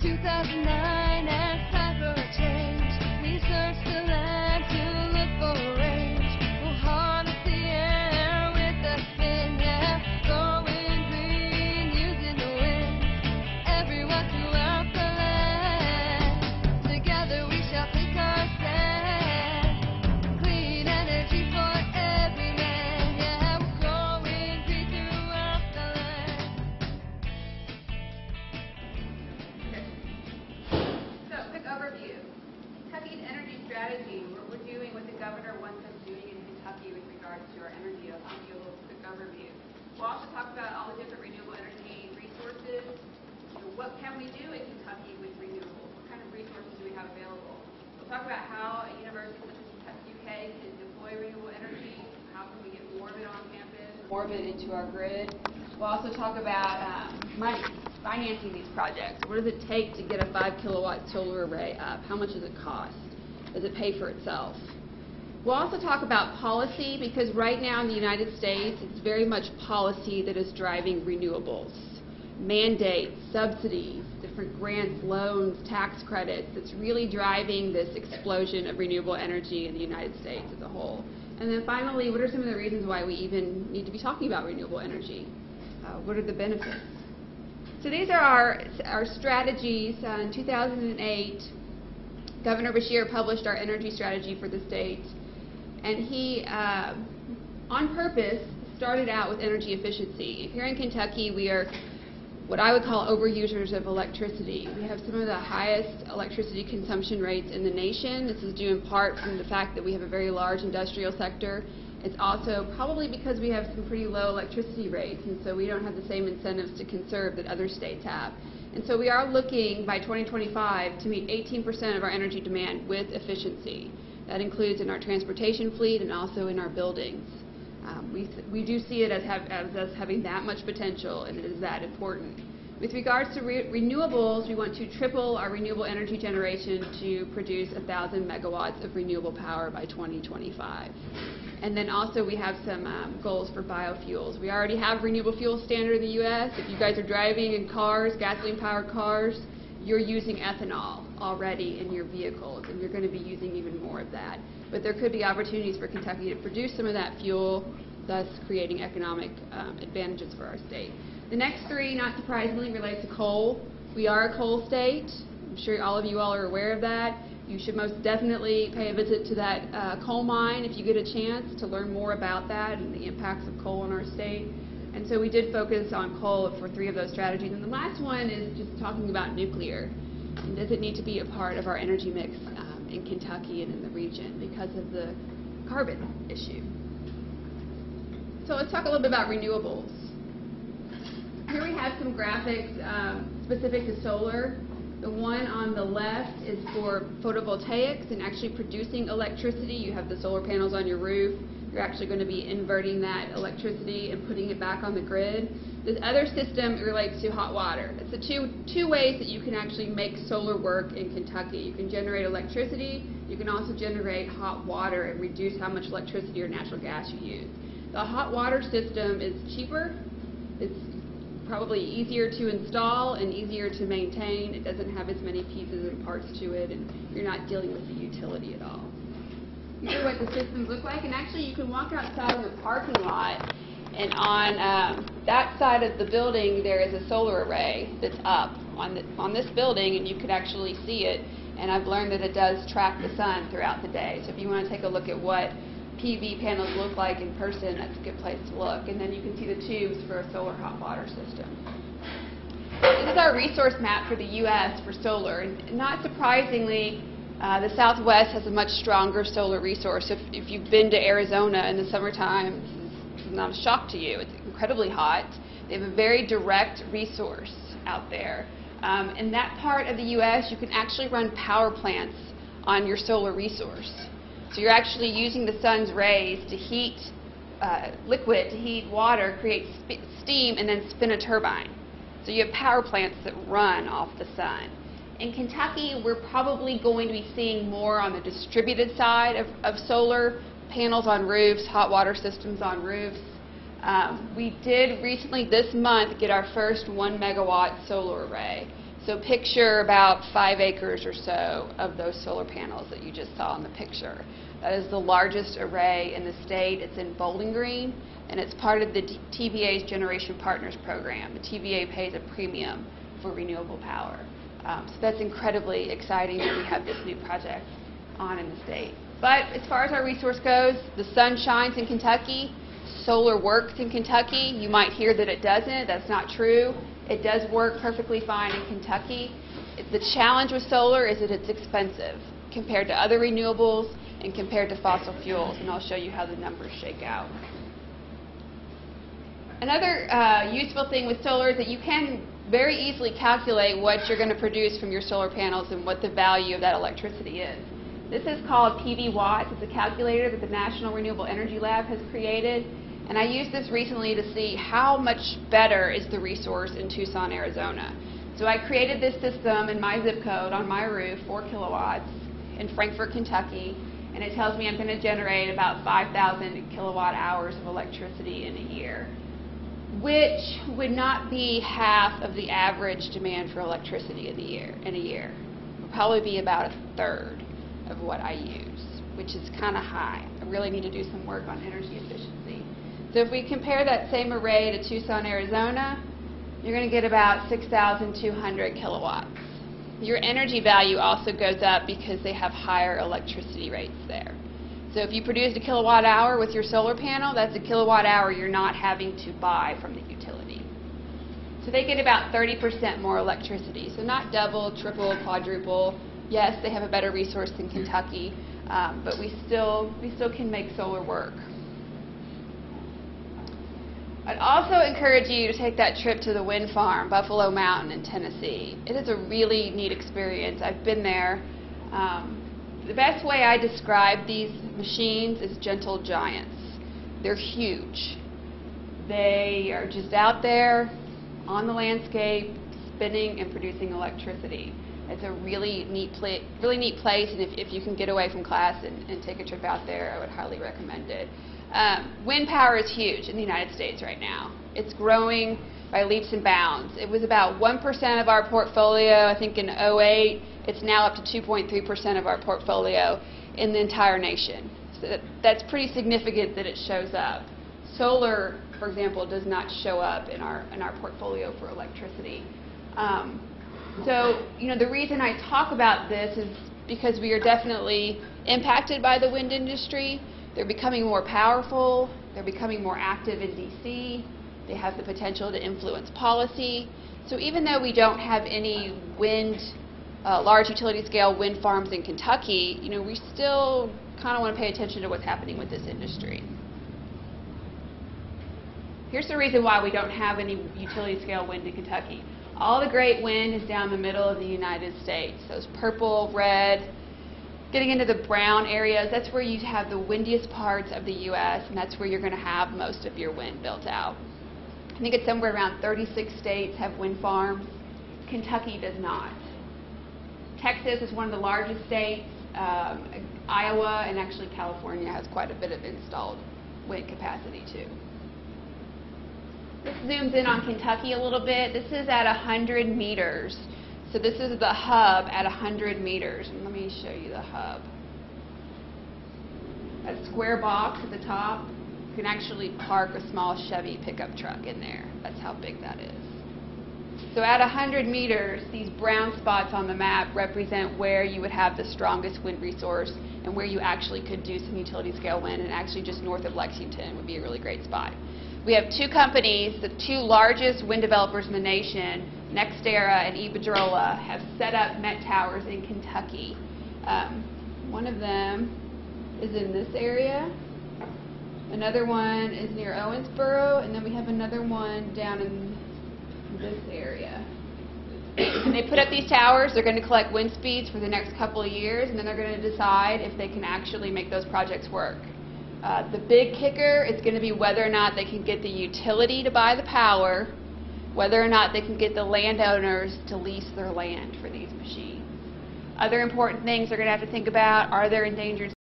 2009, and it's time for a change. We search the land to look for a range. We'll harness the air with a spin, yeah. Going green, using the wind. Everyone throughout the land. Together we shall take our stand. Clean energy for every man, yeah. We're growing green throughout the land. So, quick overview. Kentucky's energy strategy, what we're doing, what the governor wants us doing in Kentucky with regards to our energy. I'll give you a little quick overview. We'll also talk about all the different renewable energy resources. What can we do in Kentucky with renewables? What kind of resources do we have available? We'll talk about how a university such as Kentucky UK can deploy renewable energy. How can we get more of it on campus, more of it into our grid. We'll also talk about money, financing these projects. What does it take to get a 5-kilowatt solar array up? How much does it cost? Does it pay for itself? We'll also talk about policy, because right now in the United States, it's very much policy that is driving renewables. Mandates, subsidies, different grants, loans, tax credits. It's really driving this explosion of renewable energy in the United States as a whole. And then finally, what are some of the reasons why we even need to be talking about renewable energy? What are the benefits? So these are our strategies. In 2008, Governor Beshear published our energy strategy for the state, and he, on purpose, started out with energy efficiency. Here in Kentucky, we are what I would call overusers of electricity. We have some of the highest electricity consumption rates in the nation. This is due in part from the fact that we have a very large industrial sector. It's also probably because we have some pretty low electricity rates, and so we don't have the same incentives to conserve that other states have. And so we are looking by 2025 to meet 18% of our energy demand with efficiency. That includes in our transportation fleet and also in our buildings. We do see it as us having that much potential, and it is that important. With regards to renewables, we want to triple our renewable energy generation to produce 1,000 megawatts of renewable power by 2025. And then also we have some goals for biofuels. We already have renewable fuel standard in the U.S. If you guys are driving in cars, gasoline-powered cars, you're using ethanol already in your vehicles, and you're going to be using even more of that. But there could be opportunities for Kentucky to produce some of that fuel, thus creating economic advantages for our state. The next three, not surprisingly, relate to coal. We are a coal state. I'm sure all of you all are aware of that. You should most definitely pay a visit to that coal mine if you get a chance to learn more about that and the impacts of coal in our state. And so we did focus on coal for 3 of those strategies. And the last one is just talking about nuclear. And does it need to be a part of our energy mix in Kentucky and in the region because of the carbon issue? So let's talk a little bit about renewables. Here we have some graphics specific to solar. The one on the left is for photovoltaics and actually producing electricity. You have the solar panels on your roof. You're actually going to be inverting that electricity and putting it back on the grid. This other system relates to hot water. It's the two ways that you can actually make solar work in Kentucky. You can generate electricity. You can also generate hot water and reduce how much electricity or natural gas you use. The hot water system is cheaper. It's probably easier to install and easier to maintain. It doesn't have as many pieces and parts to it, and you're not dealing with the utility at all. These are what the systems look like, and actually you can walk outside of the parking lot, and on that side of the building there is a solar array that's up on this building, and you could actually see it, and I've learned that it does track the sun throughout the day. So if you want to take a look at what PV panels look like in person, that's a good place to look. And then you can see the tubes for a solar hot water system. This is our resource map for the U.S. for solar. And not surprisingly, the Southwest has a much stronger solar resource. If you've been to Arizona in the summertime, this is not a shock to you. It's incredibly hot. They have a very direct resource out there. In that part of the U.S., you can actually run power plants on your solar resource. So you're actually using the sun's rays to heat liquid, to heat water, create steam, and then spin a turbine. So you have power plants that run off the sun. In Kentucky, we're probably going to be seeing more on the distributed side of solar, panels on roofs, hot water systems on roofs. We did recently, this month, get our first 1 megawatt solar array. So picture about 5 acres or so of those solar panels that you just saw in the picture. That is the largest array in the state. It's in Bowling Green, and it's part of the TVA's Generation Partners program. The TVA pays a premium for renewable power. So that's incredibly exciting that we have this new project on in the state. But as far as our resource goes, the sun shines in Kentucky. Solar works in Kentucky. You might hear that it doesn't. That's not true. It does work perfectly fine in Kentucky. The challenge with solar is that it's expensive compared to other renewables and compared to fossil fuels, and I'll show you how the numbers shake out. Another useful thing with solar is that you can very easily calculate what you're going to produce from your solar panels and what the value of that electricity is. This is called PV Watts. It's a calculator that the National Renewable Energy Lab has created. And I used this recently to see how much better is the resource in Tucson, Arizona. So I created this system in my zip code on my roof, 4 kilowatts, in Frankfort, Kentucky. And it tells me I'm going to generate about 5,000 kilowatt hours of electricity in a year, which would not be half of the average demand for electricity in a year. It would probably be about a third of what I use, which is kind of high. I really need to do some work on energy efficiency. So if we compare that same array to Tucson, Arizona, you're going to get about 6,200 kilowatts. Your energy value also goes up because they have higher electricity rates there. So if you produced a kilowatt hour with your solar panel, that's a kilowatt hour you're not having to buy from the utility. So they get about 30% more electricity. So not double, triple, quadruple. Yes, they have a better resource than Kentucky, but we still can make solar work. I'd also encourage you to take that trip to the wind farm, Buffalo Mountain in Tennessee. It is a really neat experience. I've been there. The best way I describe these machines is gentle giants. They're huge. They are just out there on the landscape, spinning and producing electricity. It's a really neat place, and if you can get away from class and take a trip out there, I would highly recommend it. Wind power is huge in the United States right now. It's growing by leaps and bounds. It was about 1% of our portfolio, I think in 2008. It's now up to 2.3% of our portfolio in the entire nation. So that's pretty significant that it shows up. Solar, for example, does not show up in our portfolio for electricity. So, the reason I talk about this is because we are definitely impacted by the wind industry. They're becoming more powerful. They're becoming more active in D.C. They have the potential to influence policy. So even though we don't have any large utility-scale wind farms in Kentucky, we still kind of want to pay attention to what's happening with this industry. Here's the reason why we don't have any utility-scale wind in Kentucky. All the great wind is down the middle of the United States. Those purple, red, getting into the brown areas, that's where you have the windiest parts of the U.S., and that's where you're going to have most of your wind built out. I think it's somewhere around 36 states have wind farms. Kentucky does not. Texas is one of the largest states. Iowa and actually California has quite a bit of installed wind capacity too. This zooms in on Kentucky a little bit. This is at 100 meters. So this is the hub at 100 meters. And let me show you the hub. That square box at the top, you can actually park a small Chevy pickup truck in there. That's how big that is. So at 100 meters, these brown spots on the map represent where you would have the strongest wind resource and where you actually could do some utility scale wind, and actually just north of Lexington would be a really great spot. We have two companies, the two largest wind developers in the nation, NextEra and Iberdrola, have set up Met Towers in Kentucky. One of them is in this area. Another one is near Owensboro, and then we have another one down in this area. When they put up these towers, they're going to collect wind speeds for the next couple of years, and then they're going to decide if they can actually make those projects work. The big kicker is going to be whether or not they can get the utility to buy the power, whether or not they can get the landowners to lease their land for these machines. Other important things they're going to have to think about: are there endangered